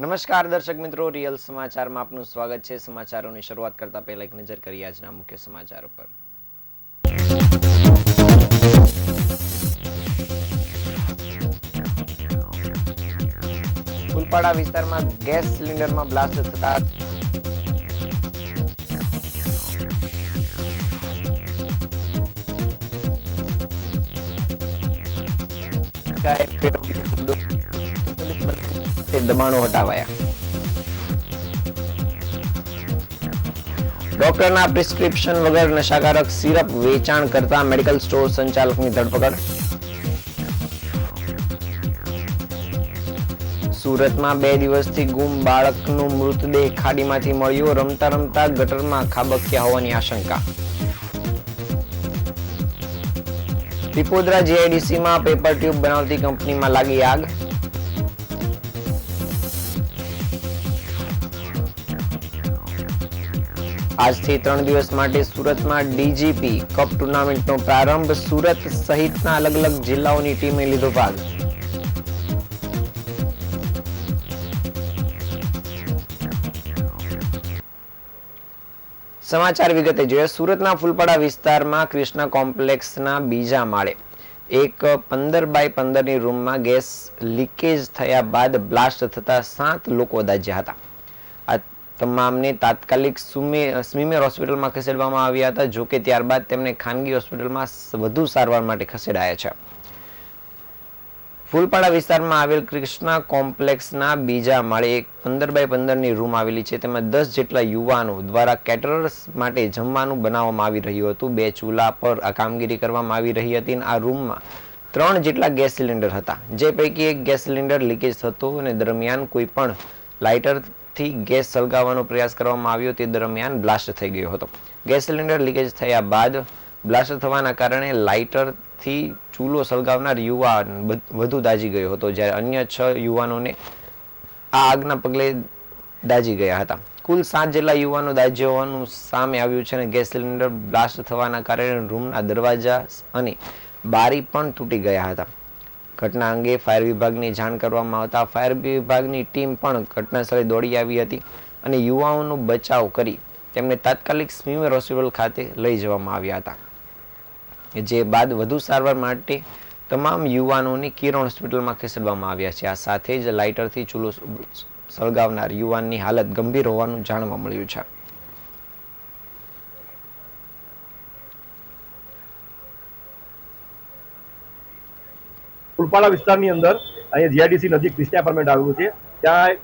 નમસ્કાર દર્શક મિત્રો, રિયલ સમાચારમાં આપનું સ્વાગત છે। સમાચારોની શરૂઆત કરતા પહેલા એક નજર કરીએ આજના મુખ્ય સમાચારો પર। ફૂલપાડા વિસ્તારમાં ગેસ સિલિન્ડરમાં બ્લાસ્ટ થતા દબાણો હટાવાયા। ડોક્ટરના પ્રિસ્ક્રિપ્શન વગર નશાકારક સિરપ વેચાણ કરતા મેડિકલ સ્ટોર સંચાલકની ધરપકડ। સુરતમાં 2 દિવસથી ગુમ બાળકનો મૃતદેહ ખાડીમાંથી મળ્યો। રમતા રમતા ગટરમાં ખાબક્યા હોવાની આશંકા। પીપોદરા જીઆઈડીસીમાં પેપર ટ્યુબ બનાવતી કંપનીમાં લાગી આગ। આજથી 3 દિવસ માટે સુરતમાં ડીજીપી કપ ટુર્નામેન્ટનો પ્રારંભ। સુરત સહિતના અલગ અલગ જિલ્લાઓની ટીમે લીધો ભાગ। સમાચાર વિગતે જોઈએ। સુરતના ફૂલપાડા વિસ્તારમાં કૃષ્ણા કોમ્પ્લેક્સના બીજા માળે એક 15 બાય 15ની રૂમમાં ગેસ લીકેજ થયા બાદ બ્લાસ્ટ થતા 7 લોકો દાઝ્યા હતા। આ તમામને તાત્કાલિક સ્મીમેર હોસ્પિટલમાં ખસેડવામાં આવ્યા હતા। જોકે ત્યારબાદ તેમને ખાનગી હોસ્પિટલમાં વધુ સારવાર માટે ખસેડાયા છે। ફૂલપાડા વિસ્તારમાં આવેલ કૃષ્ણા કોમ્પ્લેક્સના બીજા માળે એક 15 બાય 15ની રૂમ આવેલી છે। તેમાં 10 જેટલા યુવાનો દ્વારા કેટરર્સ માટે જમવાનું બનાવવામાં આવી રહ્યું હતું। 2 ચૂલા પર આ કામગીરી કરવામાં આવી રહી હતી। આ રૂમમાં 3 જેટલા ગેસ સિલિન્ડર હતા, જે પૈકી એક ગેસ સિલિન્ડર લીકેજ થતો અને દરમિયાન કોઈ પણ લાઇટરથી ગેસ સળગાવવાનો પ્રયાસ કરવામાં આવ્યો તે દરમિયાન બ્લાસ્ટ થઈ ગયો હતો। ગેસ સિલિન્ડર લીકેજ થયા બાદ બ્લાસ્ટ થવાના કારણે લાઇટરથી ચૂલો સળગાવનાર યુવાન વધુ દાઝી ગયો હતો, જ્યારે અન્ય 6 યુવાનોને આ આગના પગલે દાઝી ગયા હતા। કુલ 7 જેટલા યુવાનો દાઝ્યા હોવાનું સામે આવ્યું છે અને ગેસ સિલિન્ડર બ્લાસ્ટ થવાના કારણે રૂમના દરવાજા અને બારી પણ તૂટી ગયા હતા। ઘટના અંગે ફાયર વિભાગની જાણ કરવામાં આવતા ફાયર વિભાગની ટીમ પણ ઘટનાસ્થળે દોડી આવી હતી અને યુવાઓનો બચાવ કરી તેમને તાત્કાલિક સ્મીમેર હોસ્પિટલ ખાતે લઈ જવામાં આવ્યા હતા, જે બાદ વધુ સારવાર માટે તમામ યુવાનોને કિરણ હોસ્પિટલમાં ખસેડવામાં આવ્યા છે। આ સાથે જ લાઇટરથી ચૂલો સળગાવનાર યુવાનની હાલત ગંભીર હોવાનું જાણવા મળ્યું છે। ફૂલપાડા વિસ્તારની અંદર અહીંયા જીઆઈડીસી નજીક ક્રિસ્ટા એપાર્ટમેન્ટ આવેલું છે। ત્યાં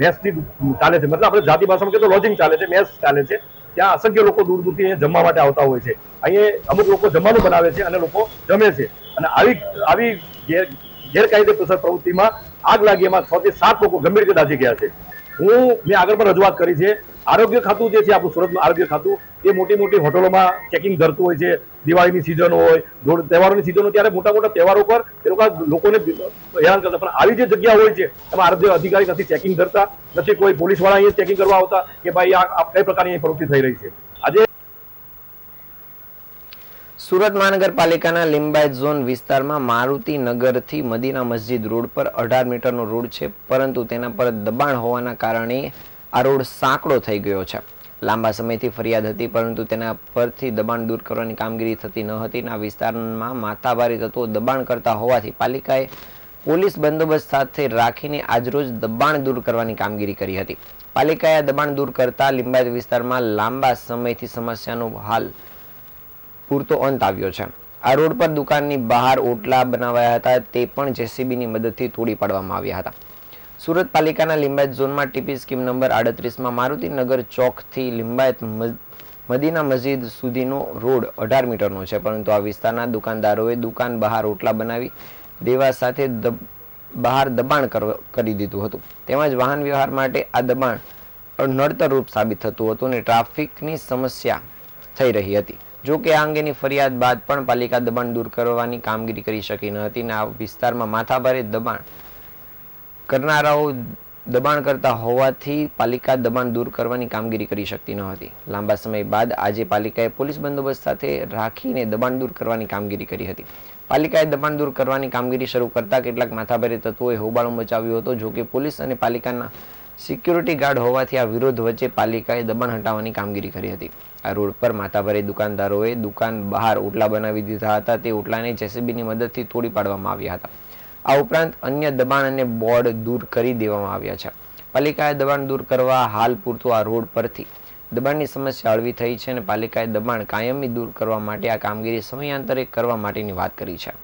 મેસની ચાલે છે, મતલબ આપણે જાતિ ભાષામાં કહીએ તો લોજિંગ ચાલે છે, મેસ ચાલે છે। ત્યાં અસંખ્ય લોકો દૂર દૂરથી અહીંયા જમવા માટે આવતા હોય છે। અહીંયા અમુક લોકો જમવાનું બનાવે છે અને લોકો જમે છે અને આવી ગેરકાયદેસર પ્રવૃત્તિમાં આગ લાગી, એમાં 6 થી 7 લોકો ગંભીર રીતે દાઝી ગયા છે। મેં આગળ પણ રજૂઆત કરી છે। આરોગ્ય ખાતું જે છે આપણું સુરતનું આરોગ્ય ખાતું, એ મોટી મોટી હોટલોમાં ચેકિંગ ધરતું હોય છે। દિવાળીની સિઝન હોય, તહેવારોની સિઝન હોય, ત્યારે મોટા મોટા તહેવારો પર એ લોકોને હેરાન કરતા, પણ આવી જે જગ્યા હોય છે એમાં આરોગ્ય અધિકારી નથી ચેકિંગ ધરતા, નથી કોઈ પોલીસ વાળા અહીંયા ચેકિંગ કરવા આવતા કે ભાઈ આ કઈ પ્રકારની પ્રવૃત્તિ થઈ રહી છે। આજે સુરત મહાનગરપાલિકાના લિંબાયત ઝોન વિસ્તારમાં મારુતિ નગરથી મદીના મસ્જિદ રોડ પર 18 મીટરનો રોડ છે, પરંતુ તેના પર દબાણ હોવાના કારણે આ રોડ સાંકડો થઈ ગયો છે। લાંબા સમયથી ફરિયાદ હતી, પરંતુ તેના પરથી દબાણ દૂર કરવાની કામગીરી થતી ન હતી। આ વિસ્તારમાં માથાભારે તત્વો દબાણ કરતા હોવાથી પાલિકાએ પોલીસ બંદોબસ્ત સાથે રાખીને આજરોજ દબાણ દૂર કરવાની કામગીરી કરી હતી। પાલિકાએ દબાણ દૂર કરતા લિંબાયત વિસ્તારમાં લાંબા સમયથી સમસ્યાનો હાલ પૂરતો અંત આવ્યો છે। આ રોડ પર દુકાનની બહાર ઓટલા બનાવાયા હતા, તે પણ જેસીબીની મદદથી તોડી પાડવામાં આવ્યા હતા। સુરત પાલિકાના લિંબાયત ઝોનમાં ટીપી સ્કીમ નંબર 38માં મારુતિનગર ચોકથી લિંબાયત મદીના મસ્જિદ સુધીનો રોડ 18 મીટરનો છે, પરંતુ આ વિસ્તારના દુકાનદારોએ દુકાન બહાર ઓટલા બનાવી દેવા સાથે બહાર દબાણ કરી દીધું હતું, તેમજ વાહન વ્યવહાર માટે આ દબાણ નડતરરૂપ સાબિત થતું હતું અને ટ્રાફિકની સમસ્યા થઈ રહી હતી। જો કે આ અંગેની ફરિયાદ બાદ પણ પાલિકા દબાણ દૂર કરવાની કામગીરી કરી શકી ન હતી અને આ વિસ્તારમાં માથાભારે દબાણ કરનારાઓ દબાણ કરતા હોવાથી પાલિકા દબાણ દૂર કરવાની કામગીરી કરી શકતી ન હતી. લાંબા સમય બાદ આજે પાલિકાએ પોલીસ બંદોબસ્ત સાથે રાખીને દબાણ દૂર કરવાની કામગીરી કરી હતી. પાલિકાએ દબાણ દૂર કરવાની કામગીરી શરૂ કરતા કેટલાક માથાભારે તત્વોએ હોબાળો મચાવ્યો હતો. જોકે પોલીસ અને પાલિકાના સિક્યુરિટી ગાર્ડ હોવાથી આ વિરોધ વચ્ચે પાલિકાએ દબાણ હટાવવાની કામગીરી કરી હતી. આ રોડ પર માથાભારે દુકાનદારોએ દુકાન બહાર ઓટલા બનાવી દીધા હતા. તે ઓટલાને જેસીબીની મદદથી તોડી પાડવામાં આવ્યા હતા. આ ઉપરાંત અન્ય દબાણ અને બોર્ડ દૂર કરી દેવામાં આવ્યા છે. પાલિકાએ દબાણ દૂર કરવા હાલ પૂરતું આ રોડ પરથી દબાણની સમસ્યા હળવી થઈ છે અને પાલિકાએ દબાણ કાયમી દૂર કરવા માટે આ કામગીરી સમયાંતરે કરવા માટેની વાત કરી છે.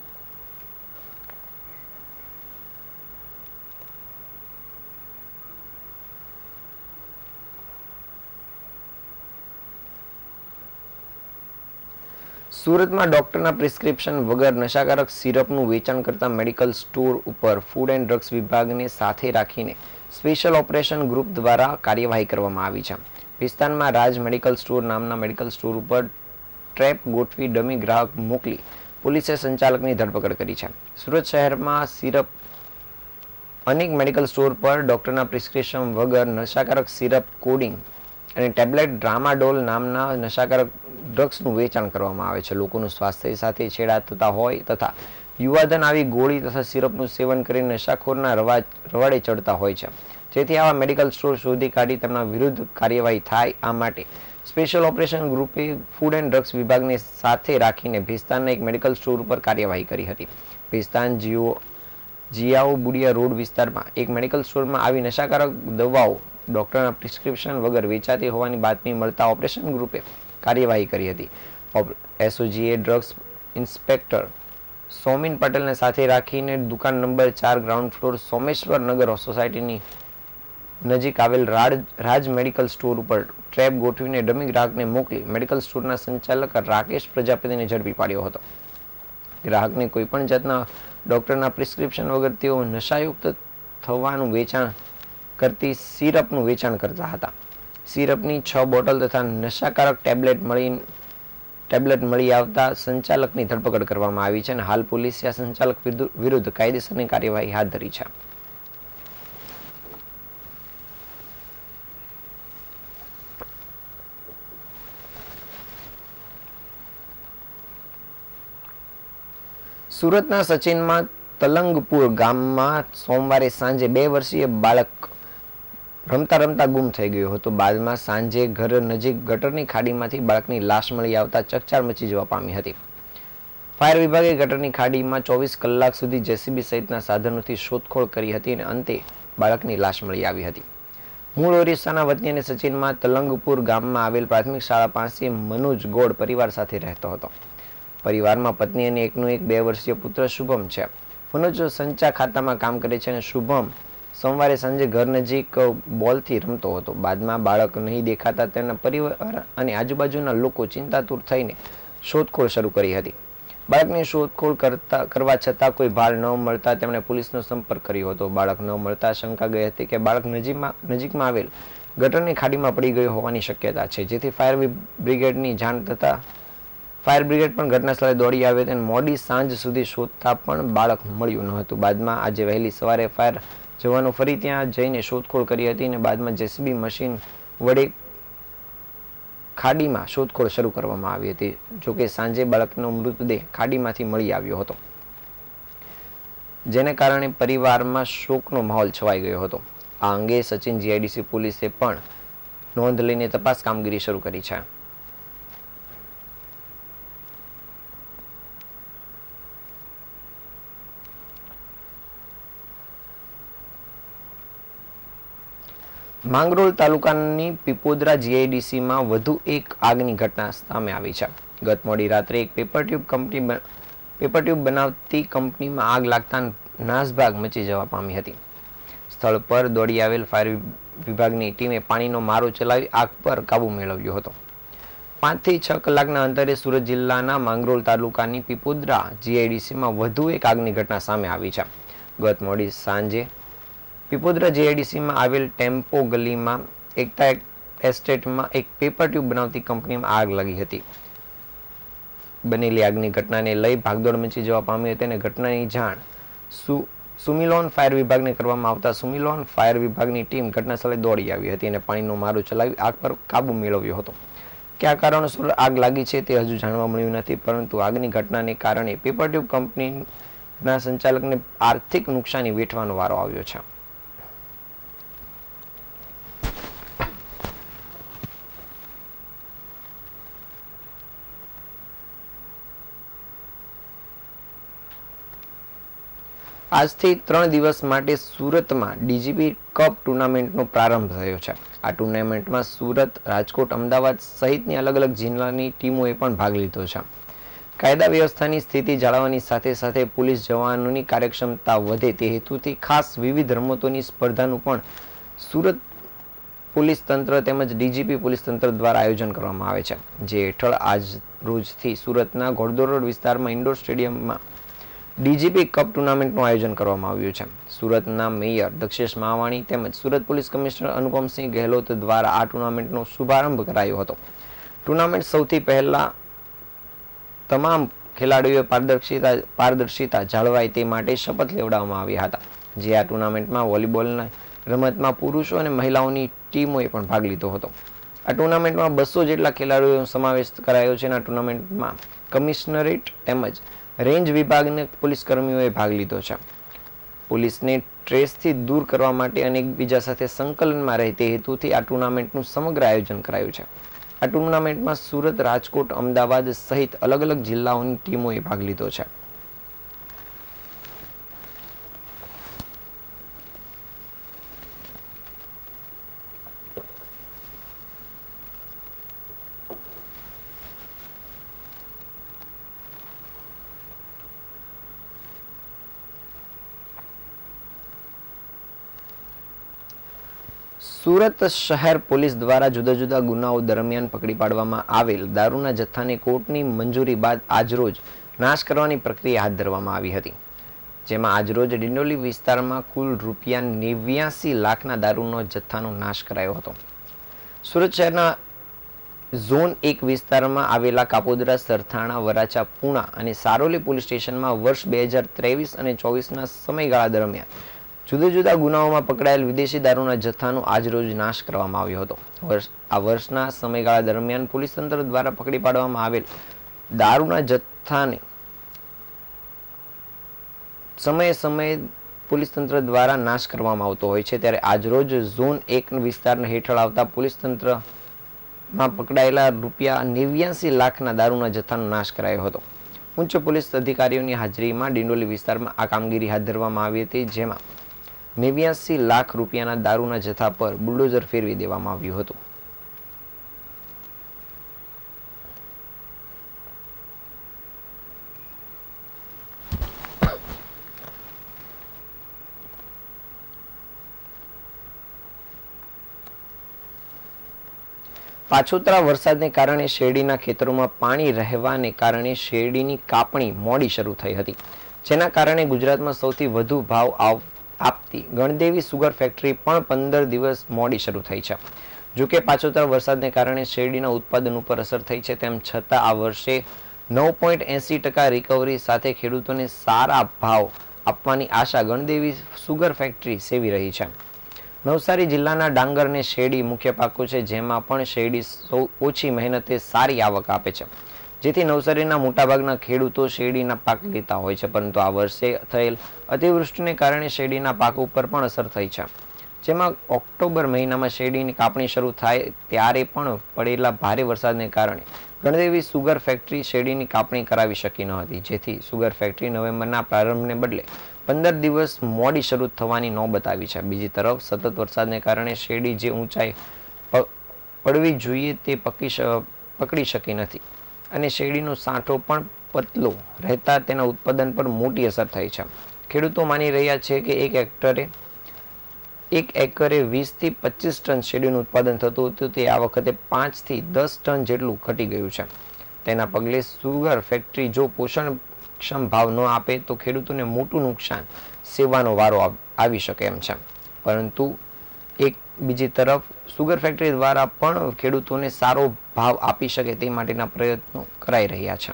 સુરતમાં ડોક્ટરના પ્રિસ્ક્રિપ્શન વગર નશાકારક સિરપનું વેચાણ કરતા મેડિકલ સ્ટોર ઉપર ફૂડ એન્ડ ડ્રગ્સ વિભાગને સાથે રાખીને સ્પેશિયલ ઓપરેશન ગ્રુપ દ્વારા કાર્યવાહી કરવામાં આવી છે. વિસ્તારમાં રાજ મેડિકલ સ્ટોર નામના મેડિકલ સ્ટોર ઉપર ટ્રેપ ગોઠવી ડમી ગ્રાહક મોકલી પોલીસે સંચાલકની ધરપકડ કરી છે. સુરત શહેરમાં સિરપ અનેક મેડિકલ સ્ટોર પર ડોક્ટરના પ્રિસ્ક્રિપ્શન વગર નશાકારક સિરપ કોડિંગ અને ટેબ્લેટ ડ્રામાડોલ નામના નશાકારક ડ્રગ્સનું વેચાણ કરવામાં આવે છે. લોકોનું સ્વાસ્થ્ય સાથે છેડા થતા હોય તથા યુવાધન આવી ગોળી તથા સિરપનું સેવન કરીને નશાખોરના રવાડે ચડતા હોય છે. જેથી આવા મેડિકલ સ્ટોર શોધી કાઢી તેમના વિરુદ્ધ કાર્યવાહી થાય આ માટે સ્પેશિયલ ઓપરેશન ગ્રુપે ફૂડ એન્ડ ડ્રગ્સ વિભાગને સાથે રાખીને ભેસ્તાનના એક મેડિકલ સ્ટોર ઉપર કાર્યવાહી કરી હતી. ભેસ્તાન જીયાઓ બુડિયા રોડ વિસ્તારમાં એક મેડિકલ સ્ટોરમાં આવી નશાકારક દવાઓ ડોક્ટરના પ્રિસ્ક્રિપ્શન વગર વેચાતી હોવાની બાતમી મળતા ઓપરેશન ગ્રુપે કાર્યવાહી કરી હતી. એસઓજીએ ડ્રગ્સ ઇન્સ્પેક્ટર સોમિન પટેલને સાથે રાખીને દુકાન નંબર 4 ગ્રાઉન્ડ ફ્લોર સોમેશ્વર નગર સોસાયટીની નજીક આવેલ રાજ મેડિકલ સ્ટોર ઉપર ટ્રેપ ગોઠવીને ડમી ગ્રાહકને મોકલી મેડિકલ સ્ટોરના સંચાલક રાકેશ પ્રજાપતિને ઝડપી પાડ્યો હતો. ગ્રાહકને કોઈપણ જાતના ડોક્ટરના પ્રિસ્ક્રિપ્શન વગર તેઓ નશાયુક્ત થવાનું વેચાણ કરતી સિરપનું વેચાણ કરતા હતા. સિરપની 6 બોટલ તથા નશાકારક ટેબ્લેટ મળી આવતા સંચાલકની ધરપકડ કરવામાં આવી છે અને હાલ પોલીસે આ સંચાલક વિરુદ્ધ કાયદેસરની કાર્યવાહી હાથ ધરી છે. સુરતના સચિનમાં તલંગપુર ગામમાં સોમવારે સાંજે 2 વર્ષીય બાળક રમતા રમતા ગુમ થઈ ગયો હતો. બાદમાં સાંજે ઘર નજીક ગટરની ખાડીમાંથી બાળકની લાશ મળી આવતા ચકચાર મચી જવા પામી હતી. ફાયર વિભાગે ગટરની ખાડીમાં 24 કલાક સુધી જેસીબી સહિતના સાધનોથી શોધખોળ કરી હતી અને અંતે બાળકની લાશ મળી આવી હતી. મૂળ ઓરિસ્સાના વતની અને સચિનમાં તલંગપુર ગામમાં આવેલ પ્રાથમિક શાળા પાસે મનોજ ગોડ પરિવાર સાથે રહેતો હતો. પરિવારમાં પત્ની અને એકનું એક 2 વર્ષીય પુત્ર શુભમ છે. મનોજ સંચા ખાતામાં કામ કરે છે અને શુભમ સોમવારે સાંજે ઘર નજીક બોલથી રમતો હતો. બાદમાં બાળક નહીં દેખાતા તેમના પરિવાર અને આજુબાજુના લોકો ચિંતાતુર થઈને શોધખોળ શરૂ કરી હતી. બાળકની શોધખોળ કરવા છતાં કોઈ ભાર ન મળતા તેમણે પોલીસનો સંપર્ક કર્યો હતો. બાળક ન મળતા શંકા ગઈ હતી કે બાળક નજીકમાં આવેલ ગટરની ખાડીમાં પડી ગયો હોવાની શક્યતા છે. જેથી ફાયર બ્રિગેડની જાણ થતાં ફાયર બ્રિગેડ પણ ઘટના સ્થળે દોડી આવી હતી અને મોડી સાંજ સુધી શોધતા પણ બાળક મળ્યું ન હતું. બાદમાં આજે વહેલી સવારે ફાયર જવાનો ફરી ત્યાં જઈને શોધખોળ કરી હતી અને બાદમાં જેસીબી મશીન વડે ખાડીમાં શોધખોળ શરૂ કરવામાં આવી હતી. જોકે સાંજે બાળકનો મૃતદેહ ખાડીમાંથી મળી આવ્યો હતો, જેને કારણે પરિવારમાં શોકનો માહોલ છવાઈ ગયો હતો. આ અંગે સચિન જીઆઈડીસી પોલીસે પણ નોંધ લઈને તપાસ કામગીરી શરૂ કરી છે. માંગરોળ તાલુકાની પીપોદરા જીઆઈડીસીમાં વધુ એક આગની ઘટના સામે આવી છે. ગત મોડી રાત્રે એક પેપર ટ્યુબ બનાવતી કંપનીમાં આગ લાગતા નાસભાગ મચી જવા પામી હતી. સ્થળ પર દોડી આવેલ ફાયર વિભાગની ટીમે પાણીનો મારો ચલાવી આગ પર કાબુ મેળવ્યો હતો. 5 થી 6 કલાકના અંતરે સુરત જિલ્લાના માંગરોળ તાલુકાની પીપોદરા જીઆઈડીસીમાં વધુ એક આગની ઘટના સામે આવી છે. ગત મોડી સાંજે પીપોદરા જીઆઈડીસીમાં આવેલ ટેમ્પો ગલીમાં એકતા એસ્ટેટમાં એક પેપર ટ્યુબ બનાવતી કંપનીમાં આગ લાગી હતી. બનેલી આગની ઘટનાને લઈ ભાગદોડ મચી જવા પામી હતી અને ઘટનાની જાણ સુમિલોન ફાયર વિભાગને કરવામાં આવતા સુમિલોન ફાયર વિભાગની ટીમ ઘટનાસ્થળે દોડી આવી હતી અને પાણીનો મારો ચલાવી આગ પર કાબુ મેળવ્યો હતો. કયા કારણોસર આગ લાગી છે તે હજુ જાણવા મળ્યું નથી, પરંતુ આગની ઘટનાને કારણે પેપર ટ્યુબ કંપનીના સંચાલકને આર્થિક નુકસાની વેઠવાનો વારો આવ્યો છે. આજથી 3 દિવસ માટે સુરતમાં ડીજીપી કપ ટુર્નામેન્ટનો પ્રારંભ થયો છે. આ ટુર્નામેન્ટમાં સુરત, રાજકોટ, અમદાવાદ સહિતની અલગ અલગ જિલ્લાની ટીમોએ પણ ભાગ લીધો છે. કાયદા વ્યવસ્થાની સ્થિતિ જાળવવાની સાથે સાથે પોલીસ જવાનોની કાર્યક્ષમતા વધે તે હેતુથી ખાસ વિવિધ રમતોની સ્પર્ધાનું પણ સુરત પોલીસ તંત્ર તેમજ ડીજીપી પોલીસ તંત્ર દ્વારા આયોજન કરવામાં આવે છે. જે હેઠળ આજ રોજથી સુરતના ઘોડદોડ રોડ વિસ્તારમાં ઇન્ડોર સ્ટેડિયમમાં ડીજીપી કપ ટુર્નામેન્ટનું આયોજન કરવામાં આવ્યું છે. સુરતના મેયર દક્ષેશ માવાણી તેમજ સુરત પોલીસ કમિશનર અનુપમસિંહ ગહેલોત દ્વારા આ ટુર્નામેન્ટનો શુભારંભ કરાયો હતો. ટુર્નામેન્ટ સૌથી પહેલા તમામ ખેલાડીઓએ પારદર્શિતા જાળવાય તે માટે શપથ લેવડાવવામાં આવ્યા હતા. જે આ ટુર્નામેન્ટમાં વોલીબોલના રમતમાં પુરુષો અને મહિલાઓની ટીમોએ પણ ભાગ લીધો હતો. આ ટુર્નામેન્ટમાં 200 જેટલા ખેલાડીઓનો સમાવેશ કરાયો છે. આ ટુર્નામેન્ટમાં કમિશનરેટ તેમજ રેન્જ વિભાગના પોલીસ કર્મીઓએ ભાગ લીધો છે. પોલીસને સ્ટ્રેસથી દૂર કરવા માટે અને એકબીજા સાથે સંકલનમાં રહે તે હેતુથી આ ટુર્નામેન્ટનું સમગ્ર આયોજન કરાયું છે. આ ટુર્નામેન્ટમાં સુરત, રાજકોટ, અમદાવાદ સહિત અલગ અલગ જિલ્લાઓની ટીમોએ ભાગ લીધો છે. સુરત શહેર પોલીસ દ્વારા જુદા જુદા ગુનાઓ દરમિયાન પકડી પાડવામાં આવેલ દારૂના જથ્થાને કોર્ટની મંજૂરી બાદ આજરોજ નાશ કરવાની પ્રક્રિયા હાથ ધરવામાં આવી હતી. જેમાં આજરોજ ડિંડોલી વિસ્તારમાં કુલ ₹89 લાખના દારૂનો જથ્થાનો નાશ કરાયો હતો. સુરત શહેરના ઝોન 1 વિસ્તારમાં આવેલા કાપોદરા, સરથાણા, વરાછા, પૂણા અને સારોલી પોલીસ સ્ટેશનમાં વર્ષ 2023 અને 24ના સમયગાળા દરમિયાન જુદા જુદા ગુનાઓમાં પકડાયેલ વિદેશી દારૂના જથ્થાનો આજરોજ નાશ કરવામાં આવ્યો હતો. આ વર્ષના સમયગાળા દરમિયાન પોલીસ તંત્ર દ્વારા પકડી પાડવામાં આવેલ દારૂના જથ્થાને સમયે પોલીસ તંત્ર દ્વારા નાશ કરવામાં આવતો હોય છે. ત્યારે આજરોજ ઝોન 1 વિસ્તારના હેઠળ આવતા પોલીસ તંત્રમાં પકડાયેલા ₹89 લાખના દારૂના જથ્થાનો નાશ કરાયો હતો. ઉચ્ચ પોલીસ અધિકારીઓની હાજરીમાં ડિંડોલી વિસ્તારમાં આ કામગીરી હાથ ધરવામાં આવી હતી. જેમાં ₹89 લાખ દારૂના જથ્થા પર બુલડોઝર ફેરવી દેવામાં આવ્યું હતું. પાછોતરા વરસાદને કારણે શેરડીના ખેતરોમાં પાણી રહેવાને કારણે શેરડીની કાપણી મોડી શરૂ થઈ હતી. જેના કારણે ગુજરાતમાં સૌથી વધુ ભાવ આપતી ગણદેવી સુગર ફેક્ટરી પણ 15 દિવસ મોડી શરૂ થઈ છે. જોકે પાછોતરા વરસાદને કારણે શેરડીના ઉત્પાદન ઉપર અસર થઈ છે. તેમ છતાં આ વર્ષે 9.80% રિકવરી સાથે ખેડૂતોને સારા ભાવ આપવાની આશા ગણદેવી સુગર ફેક્ટરી સેવી રહી છે. નવસારી જિલ્લાના ડાંગર અને શેરડી મુખ્ય પાકો છે. જેમાં પણ શેરડી ઓછી મહેનતે સારી આવક આપે છે. જેથી નવસારીના મોટાભાગના ખેડૂતો શેરડીના પાક લેતા હોય છે. પરંતુ આ વર્ષે થયેલ અતિવૃષ્ટિને કારણે શેરડીના પાક ઉપર પણ અસર થઈ છે. જેમાં ઓક્ટોબર મહિનામાં શેરડીની કાપણી શરૂ થાય ત્યારે પણ પડેલા ભારે વરસાદને કારણે ગણદેવી સુગર ફેક્ટરી શેરડીની કાપણી કરાવી શકી ન હતી. જેથી સુગર ફેક્ટરી નવેમ્બરના પ્રારંભને બદલે 15 દિવસ મોડી શરૂ થવાની નોબત આવી છે. બીજી તરફ સતત વરસાદને કારણે શેરડી જે ઊંચાઈ પડવી જોઈએ તે પકડી શકી નથી અને શેરડીનો સાંઠો પણ પતલો રહેતા તેના ઉત્પાદન પર મોટી અસર થઈ છે. ખેડૂતો માની રહ્યા છે કે એક એકરે 20 થી 25 ટન શેરડીનું ઉત્પાદન થતું હતું તે આ વખતે 5 થી 10 ટન જેટલું ઘટી ગયું છે. તેના પગલે સુગર ફેક્ટરી જો પોષણક્ષમ ભાવ ન આપે તો ખેડૂતોને મોટું નુકસાન સેવાનો વારો આવી શકે એમ છે. પરંતુ બીજી તરફ સુગર ફેક્ટરી દ્વારા પણ ખેડૂતોને સારો ભાવ આપી શકે તે માટેના પ્રયત્નો કરાઈ રહ્યા છે.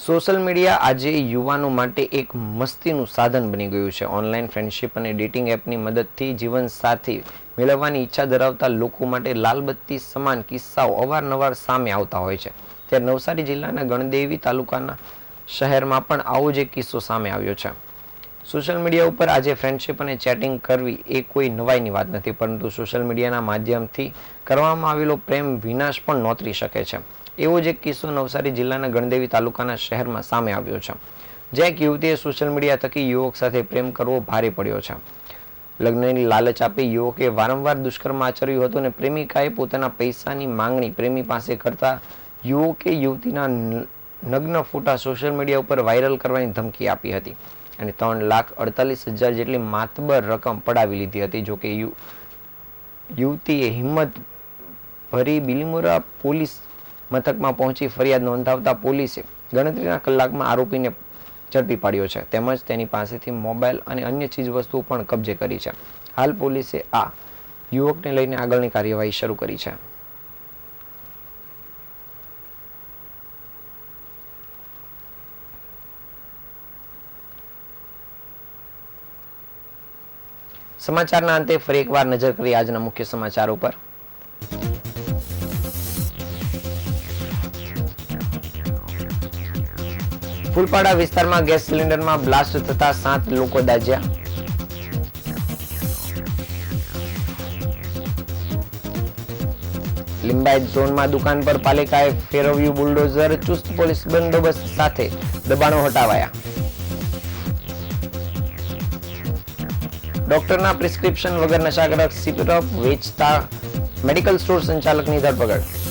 સોશિયલ મીડિયા આજે યુવાનો માટે એક મસ્તીનું સાધન બની ગયું છે. ઓનલાઈન ફ્રેન્ડશિપ અને ડેટિંગ એપની મદદથી જીવનસાથી મેળવવાની ઈચ્છા ધરાવતા લોકો માટે લાલબત્તી સમાન કિસ્સાઓ અવારનવાર સામે આવતા હોય છે. ત્યારે નવસારી જિલ્લાના ગણદેવી તાલુકાના શહેરમાં પણ આવો જ એક કિસ્સો સામે આવ્યો છે. સોશિયલ મીડિયા ઉપર આજે ફ્રેન્ડશિપ અને ચેટિંગ કરવી એ કોઈ નવાઈની વાત નથી, પરંતુ સોશિયલ મીડિયાના માધ્યમથી કરવામાં આવેલો પ્રેમ વિનાશ પણ નોતરી શકે છે. એવો જ એક કિસ્સો નવસારી જિલ્લાના ગણદેવી તાલુકાના શહેરમાં સામે આવ્યો છે, જ્યાં એક યુવતીએ સોશિયલ મીડિયા થકી યુવક સાથે પ્રેમ કરવો ભારે પડ્યો છે. લગ્નની લાલચ આપી યુવકે વારંવાર દુષ્કર્મ આચર્યું હતું અને પ્રેમિકાએ પોતાના પૈસાની માંગણી પ્રેમી પાસે કરતા યુવકે યુવતીના નગ્ન ફોટા સોશિયલ મીડિયા ઉપર વાયરલ કરવાની ધમકી આપી હતી અને 3,48,000 જેટલી માતબર રકમ પડાવી લીધી હતી. જોકે યુવતીએ હિંમત ભરી બિલીમોરા પોલીસ મથકમાં પહોંચી ફરિયાદ નોંધાવતા પોલીસે ગણતરીના કલાકમાં આરોપીને ઝડપી પાડ્યો છે, તેમજ તેની પાસેથી મોબાઈલ અને અન્ય ચીજવસ્તુઓ પણ કબજે કરી છે. હાલ પોલીસે આ યુવકને લઈને આગળની કાર્યવાહી શરૂ કરી છે. સમાચારના અંતે ફરી એકવાર નજર કરી આજના મુખ્ય સમાચાર ઉપર. ફૂલપાડા વિસ્તારમાં ગેસ સિલિન્ડરમાં બ્લાસ્ટ થતા 7 લોકો દાઝ્યા. લિંબાયત ઝોનમાં દુકાન પર પાલિકાએ ફેરવ્યું બુલડોઝર, ચુસ્ત પોલીસ બંદોબસ્ત સાથે દબાણો હટાવાયા. ડોક્ટરના પ્રિસ્ક્રિપ્શન વગર નશાકારક સિરપ વેચતા મેડિકલ સ્ટોર સંચાલકની ધરપકડ.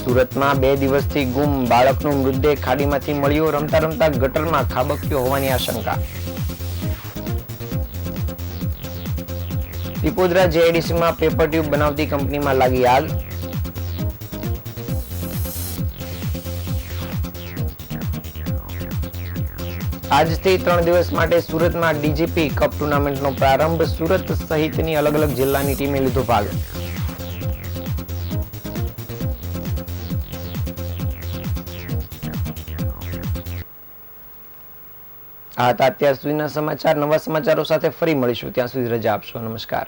સુરતમાં 2 દિવસથી ગુમ બાળકનો મૃતદેહ ખાડીમાંથી મળ્યો. રમતા રમતા ગટરમાં ખાબક્યો હોવાની આશંકા. પીપોદરા જેઆઈડીસીમાં પેપર ટ્યુબ બનાવતી કંપનીમાં લાગી આગ. આજથી 3 દિવસ માટે સુરતમાં ડીજીપી કપ ટુર્નામેન્ટનો પ્રારંભ. સુરત સહિતની અલગ અલગ જિલ્લાની ટીમે લીધો ભાગ. આ હતા અત્યાર સુધીના સમાચાર. નવા સમાચારો સાથે ફરી મળીશું. ત્યાં સુધી રજા આપશો. નમસ્કાર.